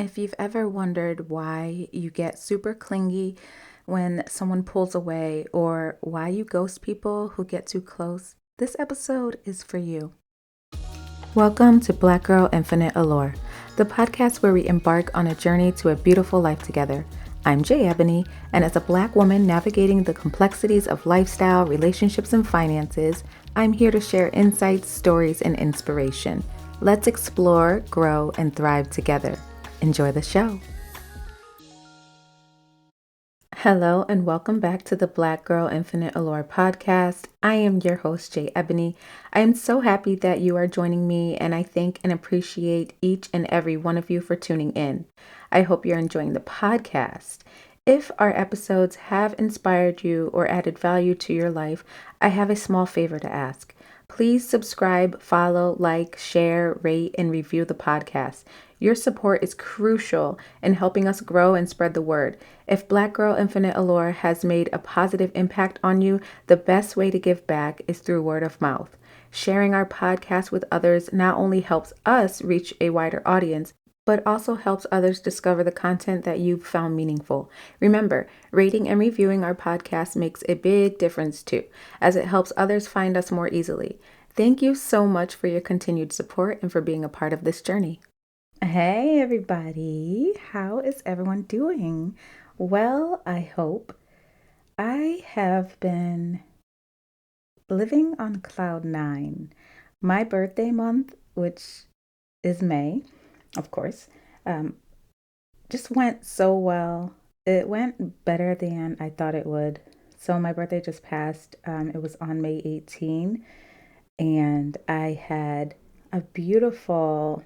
If you've ever wondered why you get super clingy when someone pulls away or why you ghost people who get too close, this episode is for you. Welcome to Black Girl Infinite Allure, the podcast where we embark on a journey to a beautiful life together. I'm Jay Ebony, and as a Black woman navigating the complexities of lifestyle, relationships, and finances, I'm here to share insights, stories, and inspiration. Let's explore, grow, and thrive together. Enjoy the show. Hello, and welcome back to the Black Girl Infinite Allure podcast. I am your host, Jay Ebony. I am so happy that you are joining me, and I thank and appreciate each and every one of you for tuning in. I hope you're enjoying the podcast. If our episodes have inspired you or added value to your life, I have a small favor to ask. Please subscribe, follow, like, share, rate, and review the podcast. Your support is crucial in helping us grow and spread the word. If Black Girl Infinite Allure has made a positive impact on you, the best way to give back is through word of mouth. Sharing our podcast with others not only helps us reach a wider audience, but also helps others discover the content that you've found meaningful. Remember, rating and reviewing our podcast makes a big difference too, as it helps others find us more easily. Thank you so much for your continued support and for being a part of this journey. Hey everybody, how is everyone doing? Well, I hope. I have been living on cloud nine. My birthday month, which is May, of course, um, just went so well. It went better than I thought it would. So my birthday just passed. It was on May 18, and I had a beautiful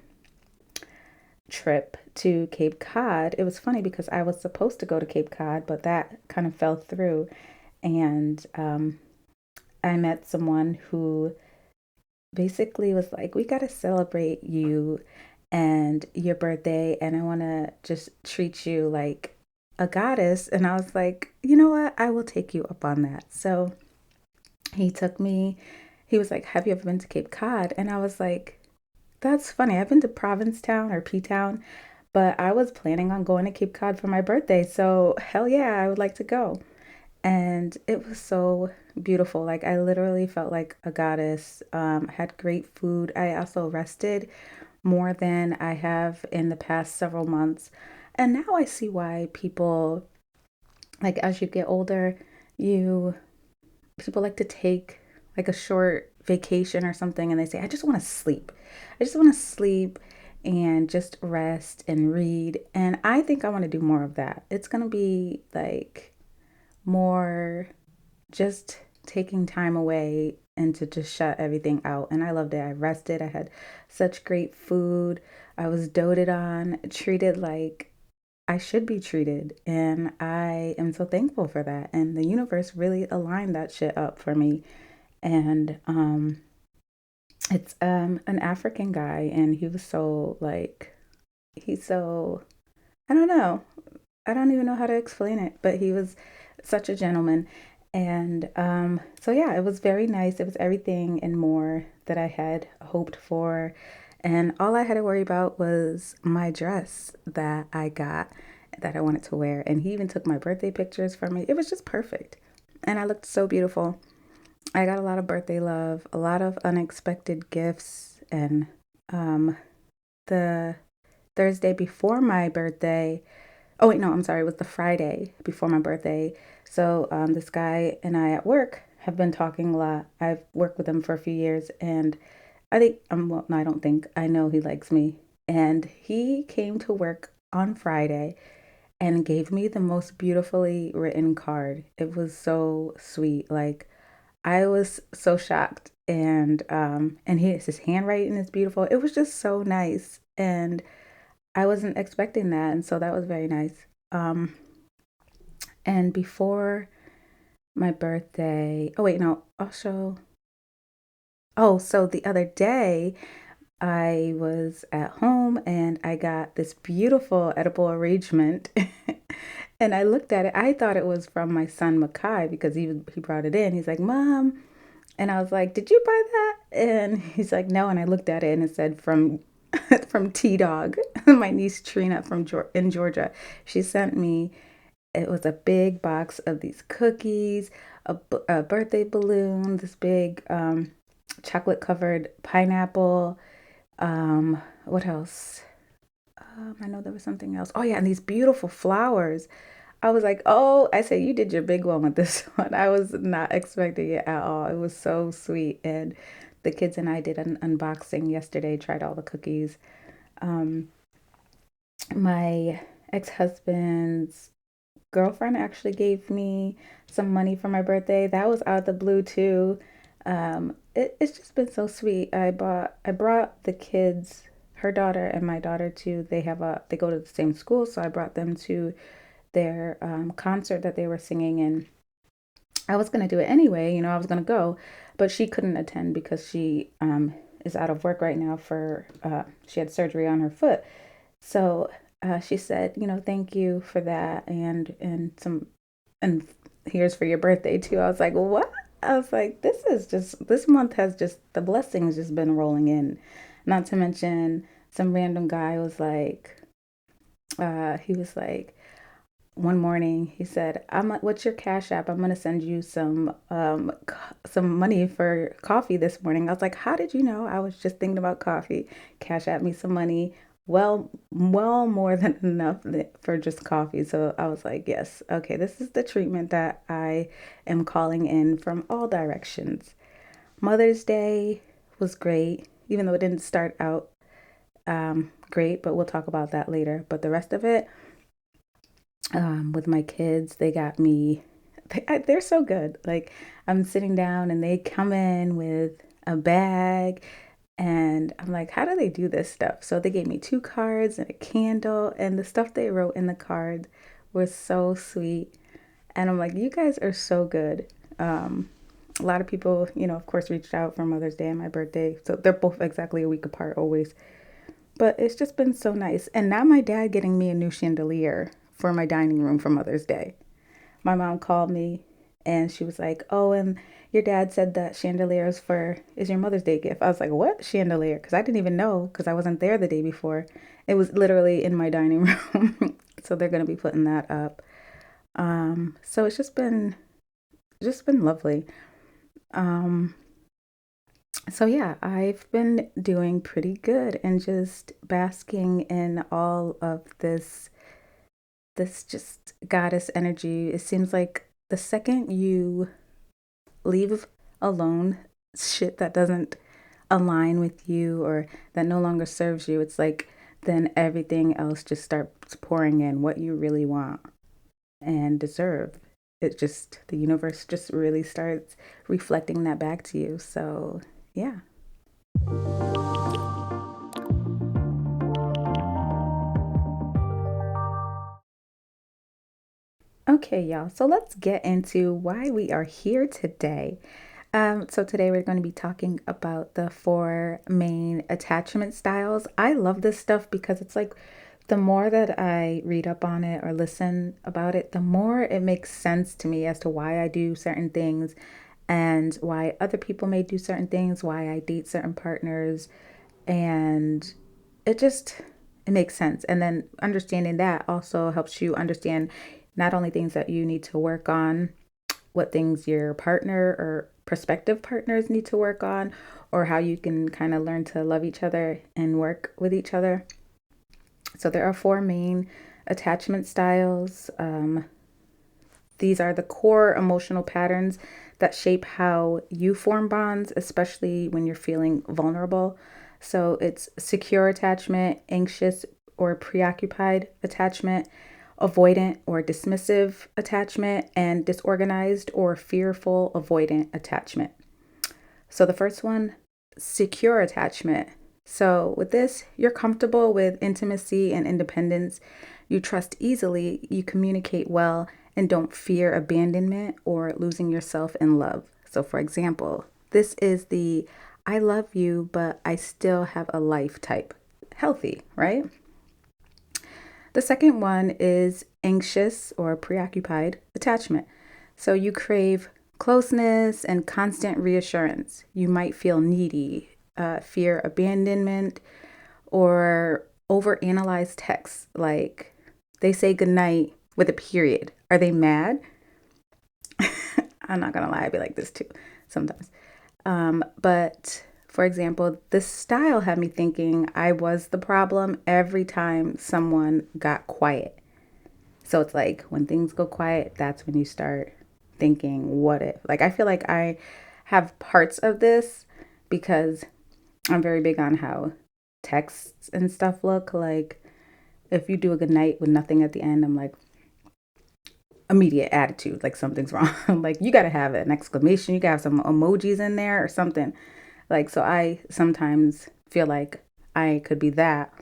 trip to Cape Cod. It was funny because I was supposed to go to Cape Cod, but that kind of fell through. And I met someone who basically was like, we got to celebrate you and your birthday, and I want to just treat you like a goddess. And I was like, you know what? I will take you up on that. So he took me, he was like, have you ever been to Cape Cod? And I was like, that's funny. I've been to Provincetown or P-Town, but I was planning on going to Cape Cod for my birthday. So hell yeah, I would like to go. And it was so beautiful. Like I literally felt like a goddess. I had great food. I also rested more than I have in the past several months. And now I see why people, like as you get older, you people like to take like a short vacation or something and they say, I just want to sleep. I just want to sleep and just rest and read. And I think I want to do more of that. It's going to be like more just taking time away and to just shut everything out. And I loved it. I rested. I had such great food. I was doted on, treated like I should be treated. And I am so thankful for that. And the universe really aligned that shit up for me. And it's an African guy and he was so like he's so I don't know. I don't even know how to explain it, but he was such a gentleman. And so, yeah, it was very nice. It was everything and more that I had hoped for. And all I had to worry about was my dress that I got that I wanted to wear. And he even took my birthday pictures for me. It was just perfect. And I looked so beautiful. I got a lot of birthday love, a lot of unexpected gifts. And the Thursday before my birthday, oh, wait, no, I'm sorry. It was the Friday before my birthday. So this guy and I at work have been talking a lot. I've worked with him for a few years, and I think, well, no, I don't think, I know he likes me. And he came to work on Friday and gave me the most beautifully written card. It was so sweet. Like, I was so shocked. And his handwriting is beautiful. It was just so nice. And I wasn't expecting that, and so that was very nice. Um, and before my birthday, oh wait, no, also, oh, so the other day I was at home and I got this beautiful edible arrangement, and I looked at it. I thought it was from my son Makai because he brought it in. He's like, "Mom," and I was like, "Did you buy that?" And he's like, "No," and I looked at it and it said from from T-Dog, my niece Trina in Georgia. She sent me, it was a big box of these cookies, a birthday balloon, this big chocolate covered pineapple. What else? I know there was something else. Oh yeah, and these beautiful flowers. I was like, oh, I said, you did your big one with this one. I was not expecting it at all. It was so sweet. And the kids and I did an unboxing yesterday, tried all the cookies. Um, my ex-husband's girlfriend actually gave me some money for my birthday. That was out of the blue too. It's just been so sweet. I brought the kids, her daughter and my daughter too. They go to the same school, so I brought them to their concert that they were singing, and I was gonna do it anyway. I was gonna go, but she couldn't attend because she is out of work right now for she had surgery on her foot. So she said, thank you for that, and here's for your birthday too. I was like, what? I was like, this month has just the blessings just been rolling in. Not to mention some random guy was like, he was like, one morning he said, what's your cash app? I'm gonna send you some money for coffee this morning. I was like, how did you know? I was just thinking about coffee. Cash app me some money. Well more than enough for just coffee. So I was like, yes, okay, this is the treatment that I am calling in from all directions. Mother's Day was great, even though it didn't start out great, but we'll talk about that later. But the rest of it, with my kids, they got me, they're so good. Like, I'm sitting down and they come in with a bag, and I'm like, how do they do this stuff? So they gave me two cards and a candle, and the stuff they wrote in the card was so sweet. And I'm like, you guys are so good. A lot of people, of course, reached out for Mother's Day and my birthday. So they're both exactly a week apart always. But it's just been so nice. And now my dad getting me a new chandelier for my dining room for Mother's Day. My mom called me and she was like, oh, and your dad said that chandelier is your Mother's Day gift. I was like, what chandelier? Because I didn't even know, because I wasn't there the day before. It was literally in my dining room. So they're going to be putting that up. So it's just been lovely. Um, so yeah, I've been doing pretty good and just basking in all of this just goddess energy. It seems like the second you leave alone shit that doesn't align with you or that no longer serves you, it's like then everything else just starts pouring in what you really want and deserve. The universe just really starts reflecting that back to you. So, yeah. Okay, y'all. So let's get into why we are here today. So today we're going to be talking about the four main attachment styles. I love this stuff because it's like the more that I read up on it or listen about it, the more it makes sense to me as to why I do certain things and why other people may do certain things, why I date certain partners, and it just it makes sense. And then understanding that also helps you understand not only things that you need to work on, what things your partner or prospective partners need to work on, or how you can kind of learn to love each other and work with each other. So there are four main attachment styles. These are the core emotional patterns that shape how you form bonds, especially when you're feeling vulnerable. So it's secure attachment, anxious or preoccupied attachment, avoidant or dismissive attachment, and disorganized or fearful avoidant attachment. So the first one, secure attachment. So with this, you're comfortable with intimacy and independence. You trust easily, you communicate well, and don't fear abandonment or losing yourself in love. So for example, this is the I love you, but I still have a life type. Healthy, right? The second one is anxious or preoccupied attachment. So you crave closeness and constant reassurance. You might feel needy, fear abandonment, or overanalyze texts. Like they say goodnight with a period. Are they mad? I'm not gonna lie, I'd be like this too sometimes. But for example, this style had me thinking I was the problem every time someone got quiet. So it's like when things go quiet, that's when you start thinking, what if? Like, I feel like I have parts of this because I'm very big on how texts and stuff look. Like, if you do a good night with nothing at the end, I'm like, immediate attitude, like something's wrong. Like, you got to have an exclamation, you got to have some emojis in there or something. Like, so I sometimes feel like I could be that.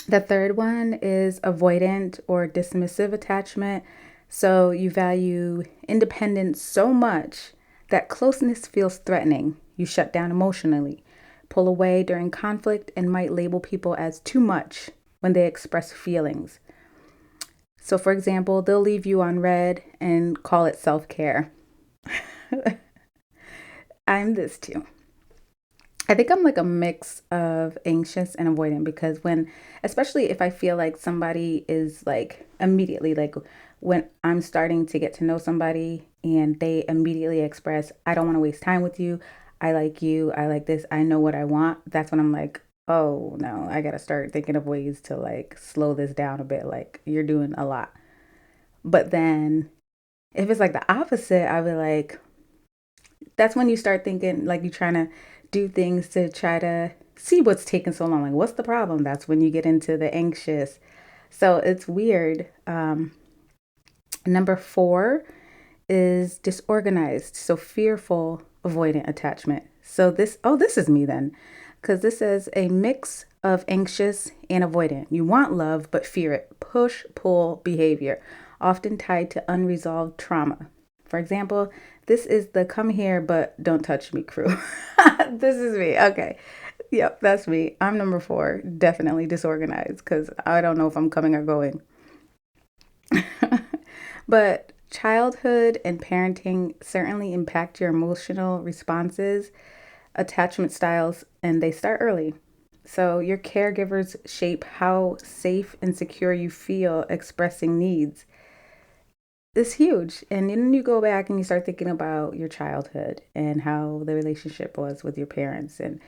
The third one is avoidant or dismissive attachment. So you value independence so much that closeness feels threatening. You shut down emotionally, pull away during conflict, and might label people as too much when they express feelings. So, for example, they'll leave you on red and call it self care. I'm this too. I think I'm like a mix of anxious and avoidant because especially if I feel like somebody is like immediately, like when I'm starting to get to know somebody and they immediately express, I don't want to waste time with you, I like this, I know what I want. That's when I'm like, oh no, I got to start thinking of ways to like slow this down a bit. Like you're doing a lot. But then if it's like the opposite, I'll be like, that's when you start thinking like you're trying to do things to try to see what's taking so long. Like, what's the problem? That's when you get into the anxious. So it's weird. Number four is disorganized. So fearful, avoidant attachment. So this is me then, because this is a mix of anxious and avoidant. You want love, but fear it. Push, pull behavior, often tied to unresolved trauma. For example, this is the come here but don't touch me crew. This is me. Okay. Yep, that's me. I'm number four. Definitely disorganized because I don't know if I'm coming or going. But childhood and parenting certainly impact your emotional responses, attachment styles, and they start early. So your caregivers shape how safe and secure you feel expressing needs. It's huge. And then you go back and you start thinking about your childhood and how the relationship was with your parents and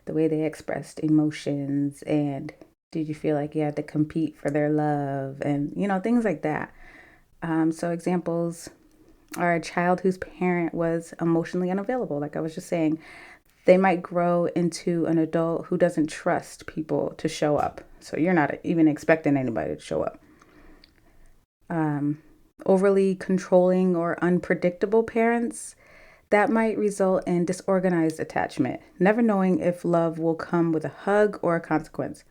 the way they expressed emotions. And did you feel like you had to compete for their love and, things like that. So examples are a child whose parent was emotionally unavailable. Like I was just saying, they might grow into an adult who doesn't trust people to show up. So you're not even expecting anybody to show up. Um, Overly controlling or unpredictable parents, that might result in disorganized attachment, never knowing if love will come with a hug or a consequence.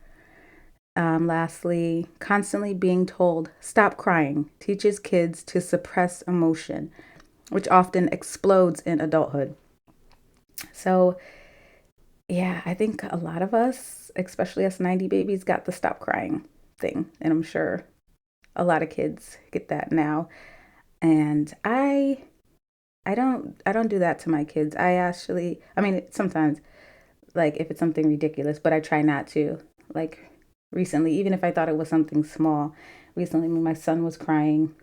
Lastly, constantly being told, stop crying, teaches kids to suppress emotion, which often explodes in adulthood. So, yeah, I think a lot of us, especially us 90 babies, got the stop crying thing. And I'm sure a lot of kids get that now. And I don't do that to my kids. I mean, sometimes like if it's something ridiculous, but I try not to. Like recently, even if I thought it was something small, recently my son was crying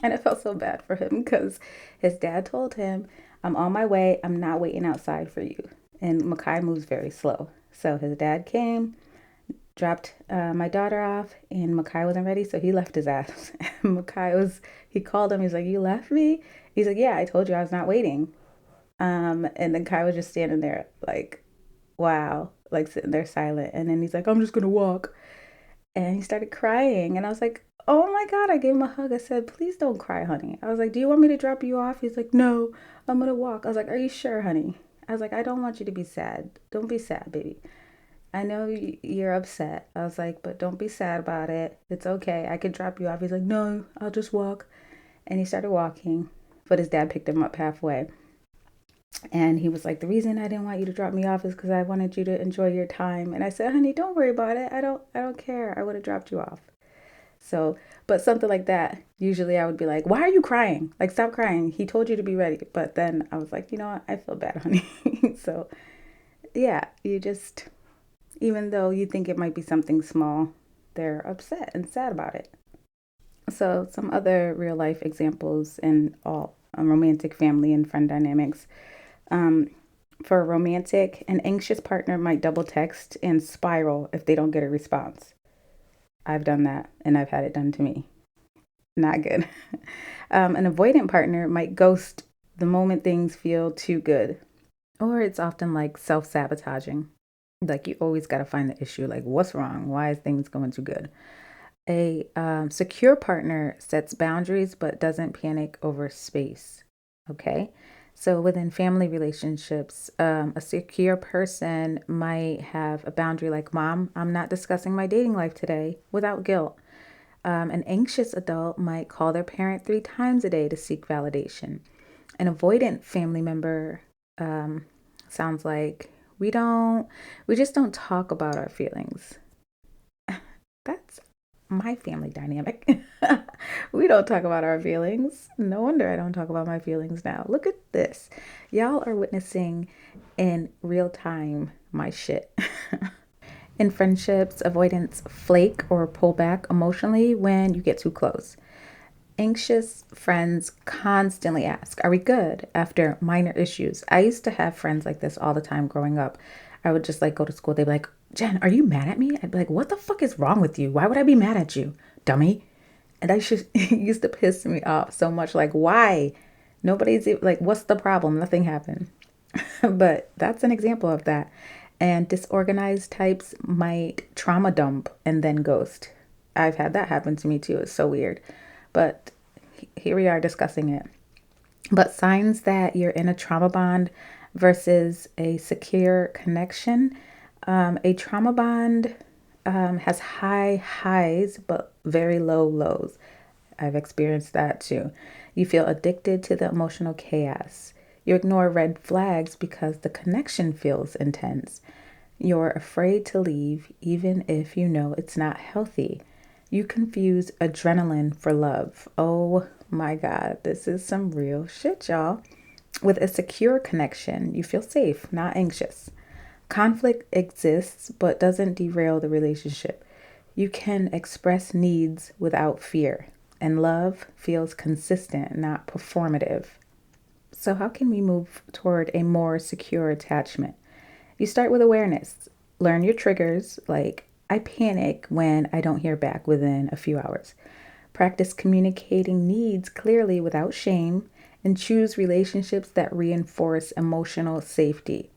and it felt so bad for him because his dad told him, I'm on my way. I'm not waiting outside for you. And Makai moves very slow. So his dad came, dropped my daughter off, and Makai wasn't ready, so he left his ass. And he called him. He's like, "You left me?" He's like, "Yeah, I told you I was not waiting." And then Kai was just standing there, like, wow, like sitting there silent. And then he's like, "I'm just gonna walk," and he started crying, and I was like, "Oh my God!" I gave him a hug. I said, "Please don't cry, honey." I was like, "Do you want me to drop you off?" He's like, "No, I'm gonna walk." I was like, "Are you sure, honey?" I was like, "I don't want you to be sad. Don't be sad, baby. I know you're upset." I was like, "But don't be sad about it. It's okay. I could drop you off." He's like, "No, I'll just walk." And he started walking, but his dad picked him up halfway. And he was like, "The reason I didn't want you to drop me off is because I wanted you to enjoy your time." And I said, "Honey, don't worry about it. I don't care. I would have dropped you off." So, but something like that, usually I would be like, "Why are you crying? Like, stop crying. He told you to be ready." But then I was like, you know what? I feel bad, honey. So, yeah, Even though you think it might be something small, they're upset and sad about it. So, some other real life examples in all romantic family and friend dynamics. Um, for a romantic, an anxious partner might double text and spiral if they don't get a response. I've done that and I've had it done to me. Not good. An avoidant partner might ghost the moment things feel too good, or it's often like self sabotaging. Like you always got to find the issue. Like, what's wrong? Why is things going too good? A secure partner sets boundaries but doesn't panic over space. Okay. So within family relationships, a secure person might have a boundary like, Mom, I'm not discussing my dating life today without guilt. An anxious adult might call their parent 3 times a day to seek validation. An avoidant family member sounds like we just don't talk about our feelings. That's my family dynamic. We don't talk about our feelings. No wonder I don't talk about my feelings now. Look at this. Y'all are witnessing in real time my shit. In friendships, avoidance flake or pull back emotionally when you get too close. Anxious friends constantly ask, Are we good? After minor issues. I used to have friends like this all the time growing up. I would just like go to school. They'd be like, Jen, are you mad at me? I'd be like, what the fuck is wrong with you? Why would I be mad at you, dummy? And I just used to piss me off so much. Like, why? Nobody's like, what's the problem? Nothing happened. But that's an example of that. And disorganized types might trauma dump and then ghost. I've had that happen to me too. It's so weird. But here we are discussing it. But signs that you're in a trauma bond versus a secure connection. A trauma bond has high highs, but very low lows. I've experienced that too. You feel addicted to the emotional chaos. You ignore red flags because the connection feels intense. You're afraid to leave even if you know it's not healthy. You confuse adrenaline for love. Oh my God, this is some real shit, y'all. With a secure connection, you feel safe, not anxious. Conflict exists but doesn't derail the relationship. You can express needs without fear, and love feels consistent, not performative. So, how can we move toward a more secure attachment? You start with awareness. Learn your triggers, like I panic when I don't hear back within a few hours. Practice communicating needs clearly without shame, and choose relationships that reinforce emotional safety.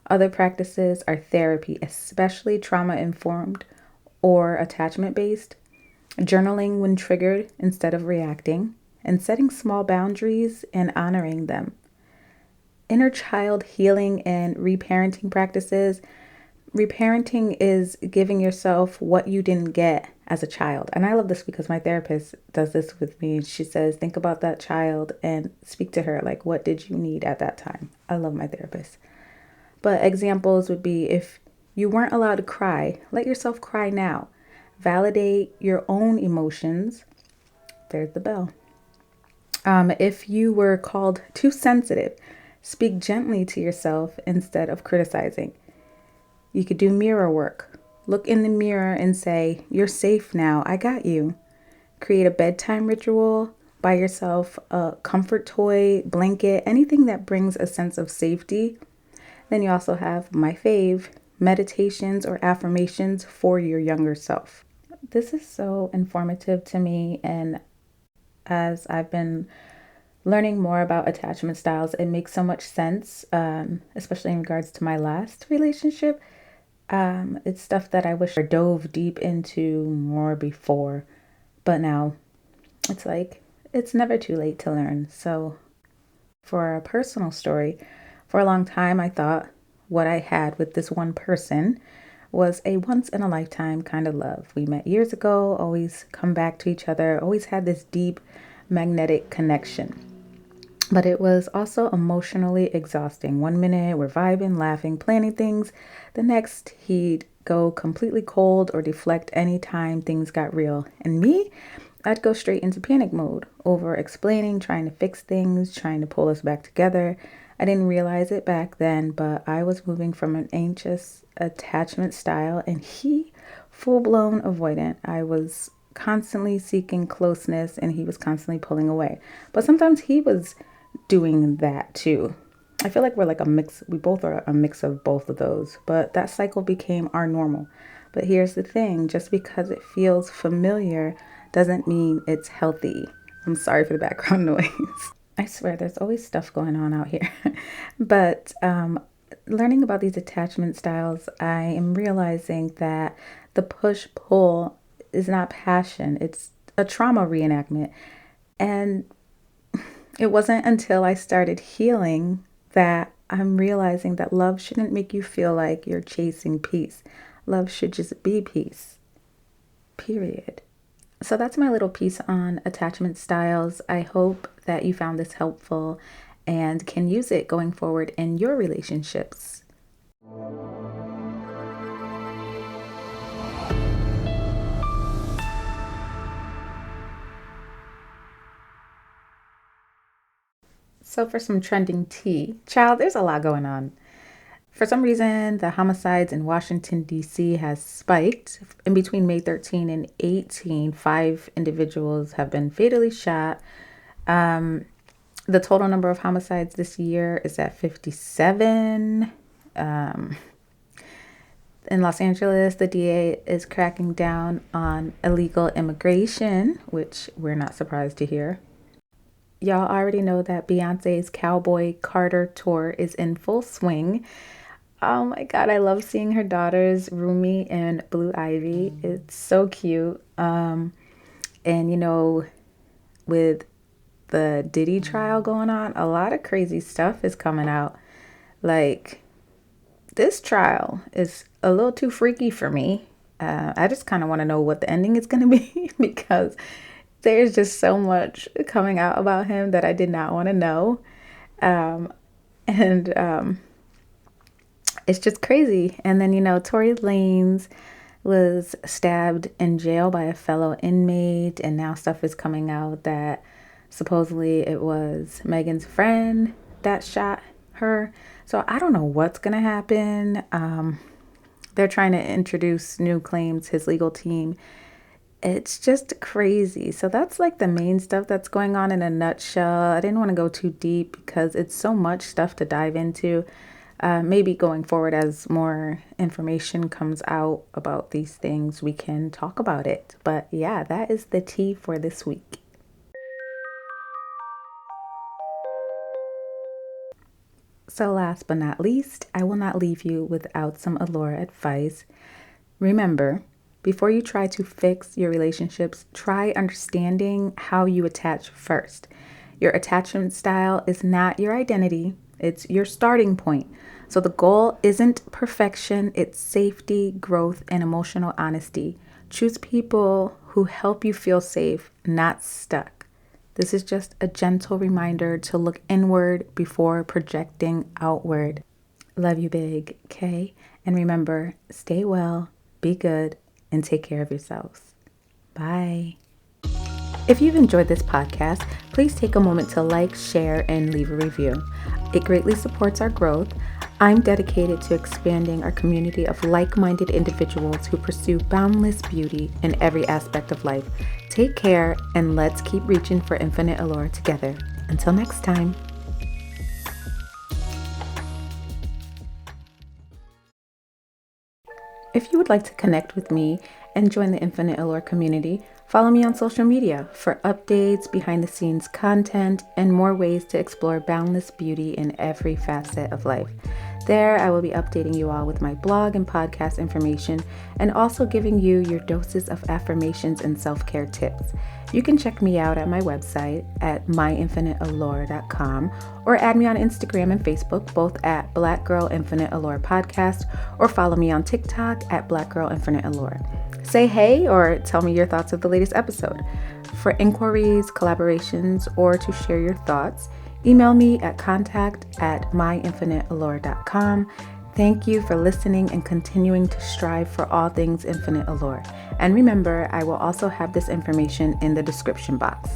Other practices are therapy, especially trauma informed or attachment based, journaling when triggered instead of reacting, and setting small boundaries and honoring them. Inner child healing and reparenting practices. Reparenting is giving yourself what you didn't get as a child. And I love this because my therapist does this with me. She says, think about that child and speak to her. Like, what did you need at that time? I love my therapist. But examples would be if you weren't allowed to cry, let yourself cry now. Validate your own emotions. There's the bell. If you were called too sensitive, speak gently to yourself instead of criticizing. You could do mirror work. Look in the mirror and say, You're safe now. I got you. Create a bedtime ritual. Buy yourself a comfort toy, blanket, anything that brings a sense of safety. Then you also have my fave, meditations or affirmations for your younger self. This is so informative to me. And as I've been learning more about attachment styles, it makes so much sense, especially in regards to my last relationship. It's stuff that I wish I dove deep into more before, but now it's like, it's never too late to learn. So for a personal story, for a long time, I thought what I had with this one person was a once in a lifetime kind of love. We met years ago, always come back to each other, always had this deep magnetic connection. But it was also emotionally exhausting. One minute we're vibing, laughing, planning things. The next he'd go completely cold or deflect anytime things got real. And me, I'd go straight into panic mode, over explaining, trying to fix things, trying to pull us back together. I didn't realize it back then, but I was moving from an anxious attachment style and he full-blown avoidant. I was constantly seeking closeness and he was constantly pulling away. But sometimes he was doing that too. I feel like we're like a mix. We both are a mix of both of those, but that cycle became our normal. But here's the thing, just because it feels familiar doesn't mean it's healthy. I'm sorry for the background noise. I swear there's always stuff going on out here. But learning about these attachment styles, I am realizing that the push-pull is not passion. It's a trauma reenactment. And it wasn't until I started healing that I'm realizing that love shouldn't make you feel like you're chasing peace. Love should just be peace, period. So that's my little piece on attachment styles. I hope that you found this helpful and can use it going forward in your relationships. So for some trending tea, child, there's a lot going on. For some reason, the homicides in Washington, D.C. has spiked. In between May 13 and 18, 5 individuals have been fatally shot. The total number of homicides this year is at 57. In Los Angeles, the DA is cracking down on illegal immigration, which we're not surprised to hear. Y'all already know that Beyonce's Cowboy Carter tour is in full swing. Oh my God, I love seeing her daughters, Rumi and Blue Ivy. It's so cute. And with the Diddy trial going on, a lot of crazy stuff is coming out. Like, this trial is a little too freaky for me. I just kind of want to know what the ending is going to be because there's just so much coming out about him that I did not want to know. It's just crazy. And then, Tory Lanez was stabbed in jail by a fellow inmate, and now stuff is coming out that supposedly it was Megan's friend that shot her. So I don't know what's going to happen. They're trying to introduce new claims, his legal team. It's just crazy. So that's like the main stuff that's going on in a nutshell. I didn't want to go too deep because it's so much stuff to dive into. Maybe going forward, as more information comes out about these things, we can talk about it. But yeah, that is the tea for this week. So last but not least, I will not leave you without some Allure advice. Remember, before you try to fix your relationships, try understanding how you attach first. Your attachment style is not your identity. It's your starting point. So the goal isn't perfection, it's safety, growth, and emotional honesty. Choose people who help you feel safe, not stuck. This is just a gentle reminder to look inward before projecting outward. Love you big, okay? And remember, stay well, be good, and take care of yourselves. Bye. If you've enjoyed this podcast, please take a moment to like, share, and leave a review. It greatly supports our growth. I'm dedicated to expanding our community of like-minded individuals who pursue boundless beauty in every aspect of life. Take care, and let's keep reaching for infinite allure together. Until next time. If you would like to connect with me and join the Infinite Allure community, follow me on social media for updates, behind-the-scenes content, and more ways to explore boundless beauty in every facet of life. There, I will be updating you all with my blog and podcast information, and also giving you your doses of affirmations and self-care tips. You can check me out at my website at myinfiniteallure.com, or add me on Instagram and Facebook, both at Black Girl Infinite Allure Podcast, or follow me on TikTok at Black Girl Infinite Allure. Say hey or tell me your thoughts of the latest episode. For inquiries, collaborations, or to share your thoughts, email me at contact@myinfiniteallure.com. Thank you for listening and continuing to strive for all things Infinite Allure. And remember, I will also have this information in the description box.